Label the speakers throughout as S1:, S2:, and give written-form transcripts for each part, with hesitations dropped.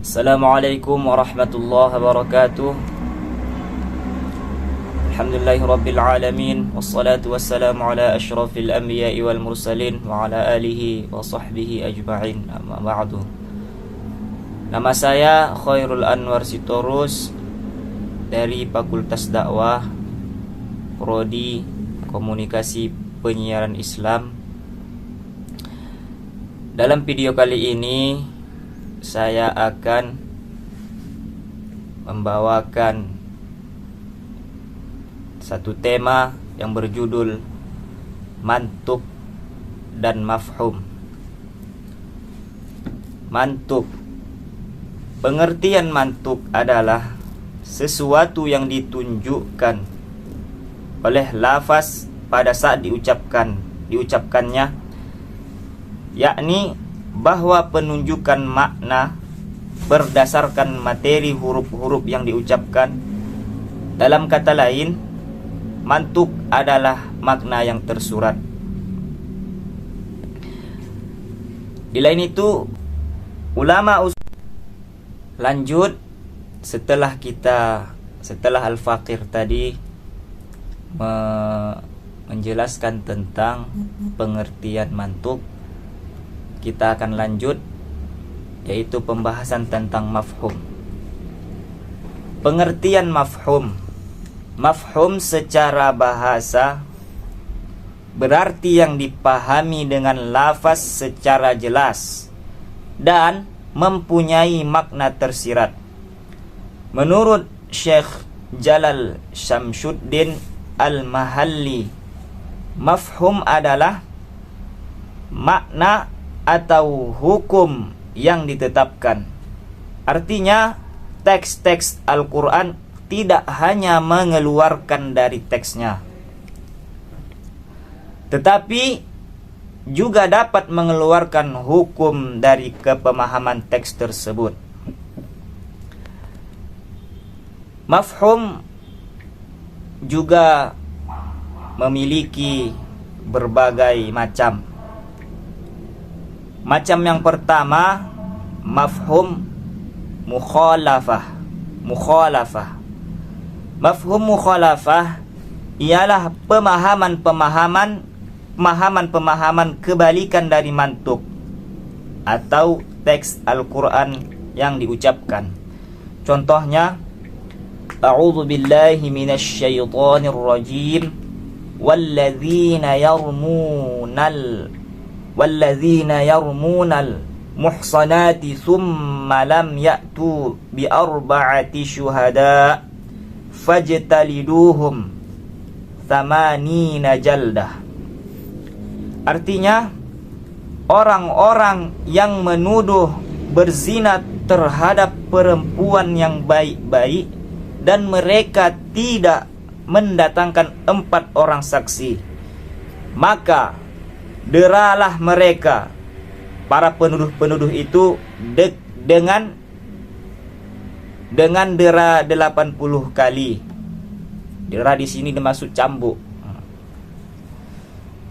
S1: Assalamualaikum warahmatullahi wabarakatuh. Alhamdulillahirabbil alamin wassalatu wassalamu ala asyrafil anbiya'i wal mursalin wa ala alihi wa sahbihi ajma'in. Amma ba'du. Nama saya Khairul Anwar Sitorus dari Fakultas Dakwah Prodi Komunikasi Penyiaran Islam. Dalam video kali ini saya akan membawakan satu tema yang berjudul mantuk dan mafhum. Mantuk. Pengertian mantuk adalah sesuatu yang ditunjukkan oleh lafaz pada saat diucapkannya, yakni bahwa penunjukan makna berdasarkan materi huruf-huruf yang diucapkan. Dalam kata lain, mantuk adalah makna yang tersurat. Di lain itu, ulama lanjut setelah Al-Faqir tadi menjelaskan tentang pengertian mantuk, kita akan lanjut, yaitu pembahasan tentang mafhum. Pengertian mafhum. Mafhum secara bahasa berarti yang dipahami dengan lafaz secara jelas dan mempunyai makna tersirat. Menurut Syekh Jalal Syamsuddin Al-Mahalli, mafhum adalah makna atau hukum yang ditetapkan. Artinya, teks-teks Al-Quran tidak hanya mengeluarkan dari teksnya, tetapi juga dapat mengeluarkan hukum dari kepemahaman teks tersebut. Mafhum juga memiliki berbagai macam. Macam yang pertama, mafhum mukhalafah. Mafhum mukhalafah ialah pemahaman kebalikan dari mantuk atau teks Al-Quran yang diucapkan. Contohnya, a'udzu billahi minasy syaithanir rajim, walladzina yarmunal muhsanati thumma lam ya'tu bi arba'ati syuhada fajtaliduhum thamanina jaldah. Artinya, orang-orang yang menuduh berzina terhadap perempuan yang baik-baik dan mereka tidak mendatangkan 4 orang saksi, maka deralah mereka, para penuduh-penuduh itu, dengan dera 80 kali. Dera di sini dimaksud cambuk.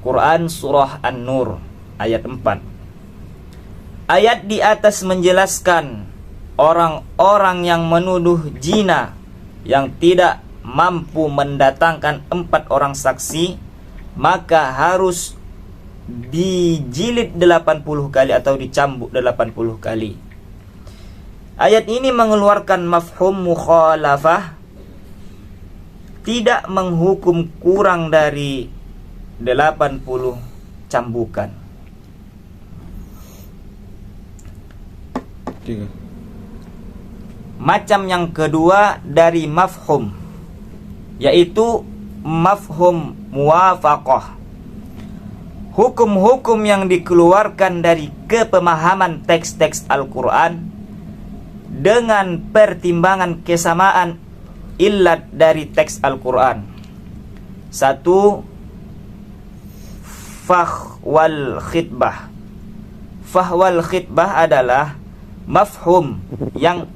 S1: Quran surah An-Nur ayat 4. Ayat di atas menjelaskan orang-orang yang menuduh zina yang tidak mampu mendatangkan 4 orang saksi, maka harus dijilid 80 kali atau dicambuk 80 kali. Ayat ini mengeluarkan mafhum mukhalafah, tidak menghukum kurang dari 80 cambukan. 3. Macam yang kedua dari mafhum, yaitu mafhum muwafaqah. Hukum-hukum yang dikeluarkan dari kepemahaman teks-teks Al-Quran dengan pertimbangan kesamaan illat dari teks Al-Quran. 1. Fahwal khitbah. Fahwal khitbah adalah mafhum yang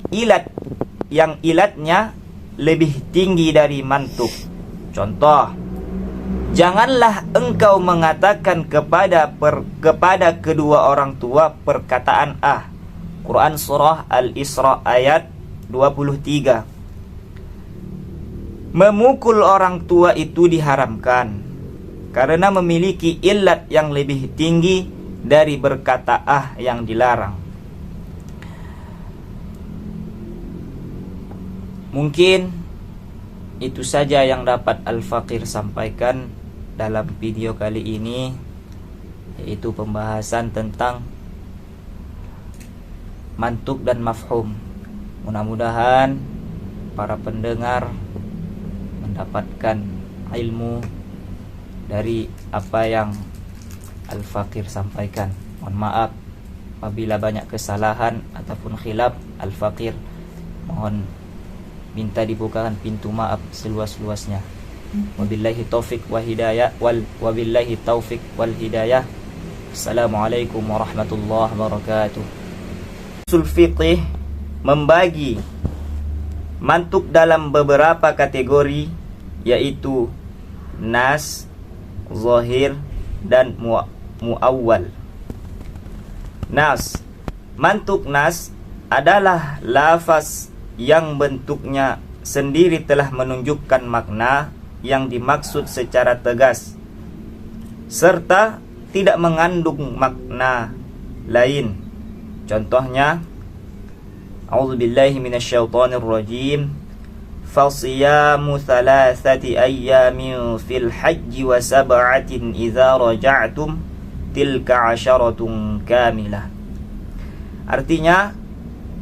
S1: ilatnya lebih tinggi dari mantuk. Contoh, janganlah engkau mengatakan kepada kedua orang tua perkataan A, Quran surah Al-Isra ayat 23. Memukul orang tua itu diharamkan karena memiliki illat yang lebih tinggi dari berkata yang dilarang. Mungkin itu saja yang dapat Al-Faqir sampaikan dalam video kali ini, yaitu pembahasan tentang mantuk dan mafhum. Mudah-mudahan para pendengar mendapatkan ilmu dari apa yang Al-Faqir sampaikan. Mohon maaf apabila banyak kesalahan ataupun khilaf. Al-Faqir mohon minta dibukakan pintu maaf seluas-luasnya. Wabillahi taufik wa hidayah wabillahi taufik wal hidayah. Assalamualaikum warahmatullahi wabarakatuh. Usul fiqih membagi mantuk dalam beberapa kategori, yaitu nas, zahir, dan muawwal. Nas, mantuk nas adalah lafaz yang bentuknya sendiri telah menunjukkan makna yang dimaksud secara tegas, serta tidak mengandung makna lain. Contohnya, a'udzubillahi minasyaitonir rajim, fasiyamu thalathati ayyamin fil hajji wa sab'atin idza raja'tum tilka 'asyaratun kamilah. Artinya,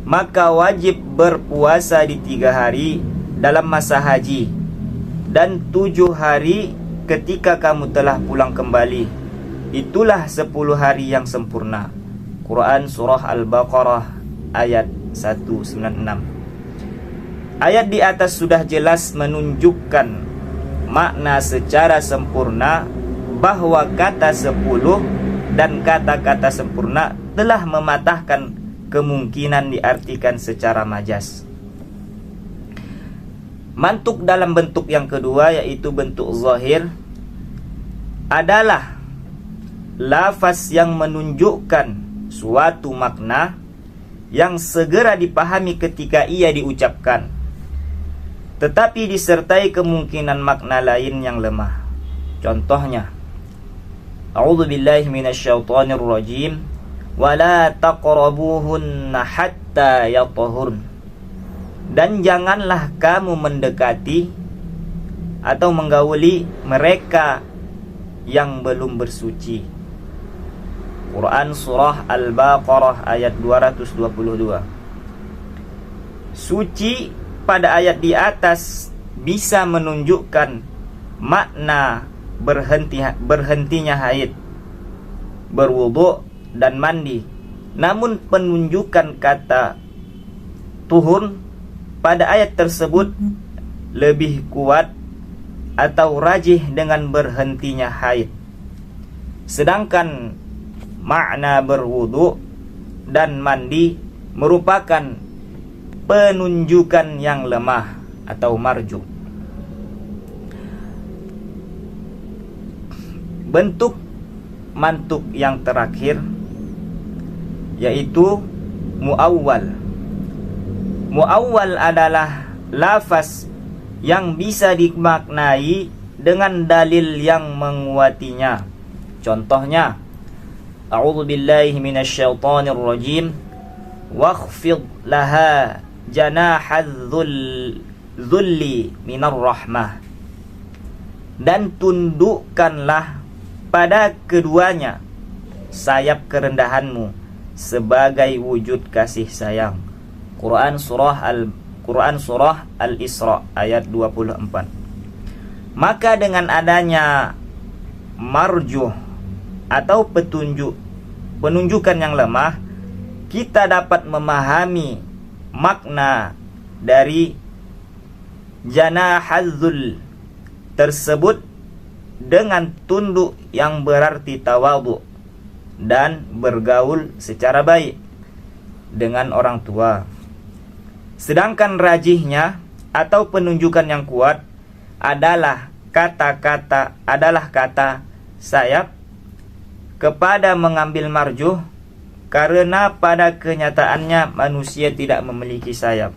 S1: maka wajib berpuasa di 3 hari dalam masa haji dan 7 hari ketika kamu telah pulang kembali. Itulah 10 hari yang sempurna. Quran surah Al-Baqarah ayat 196. Ayat di atas sudah jelas menunjukkan makna secara sempurna bahwa kata 10 dan kata-kata sempurna telah mematahkan kemungkinan diartikan secara majas. Mantuk dalam bentuk yang kedua, yaitu bentuk zahir, adalah lafaz yang menunjukkan suatu makna yang segera dipahami ketika ia diucapkan, tetapi disertai kemungkinan makna lain yang lemah. Contohnya, a'udzubillahi minasyaitonir rajim, wala taqrabuhunna hatta yatahurn. Dan janganlah kamu mendekati atau menggauli mereka yang belum bersuci. Quran surah Al-Baqarah ayat 222. Suci pada ayat di atas bisa menunjukkan makna berhentinya haid, berwudu dan mandi. Namun penunjukan kata tuhur pada ayat tersebut lebih kuat atau rajih dengan berhentinya haid. Sedangkan makna berwudu dan mandi merupakan penunjukan yang lemah atau marju. Bentuk mantuk yang terakhir yaitu muawwal. Muawwal adalah lafaz yang bisa dimaknai dengan dalil yang menguatinya. Contohnya, a'udzubillahi minasyaitonir rajim, wakhfid laha janahadz-dzulli minar rahmah. Dan tundukkanlah pada keduanya sayap kerendahanmu sebagai wujud kasih sayang. Quran surah Al-Isra ayat 24. Maka dengan adanya marjuh atau penunjukan yang lemah, kita dapat memahami makna dari janahadzul tersebut dengan tunduk yang berarti tawadhu dan bergaul secara baik dengan orang tua. Sedangkan rajihnya atau penunjukan yang kuat adalah kata sayap kepada mengambil marjuh karena pada kenyataannya manusia tidak memiliki sayap.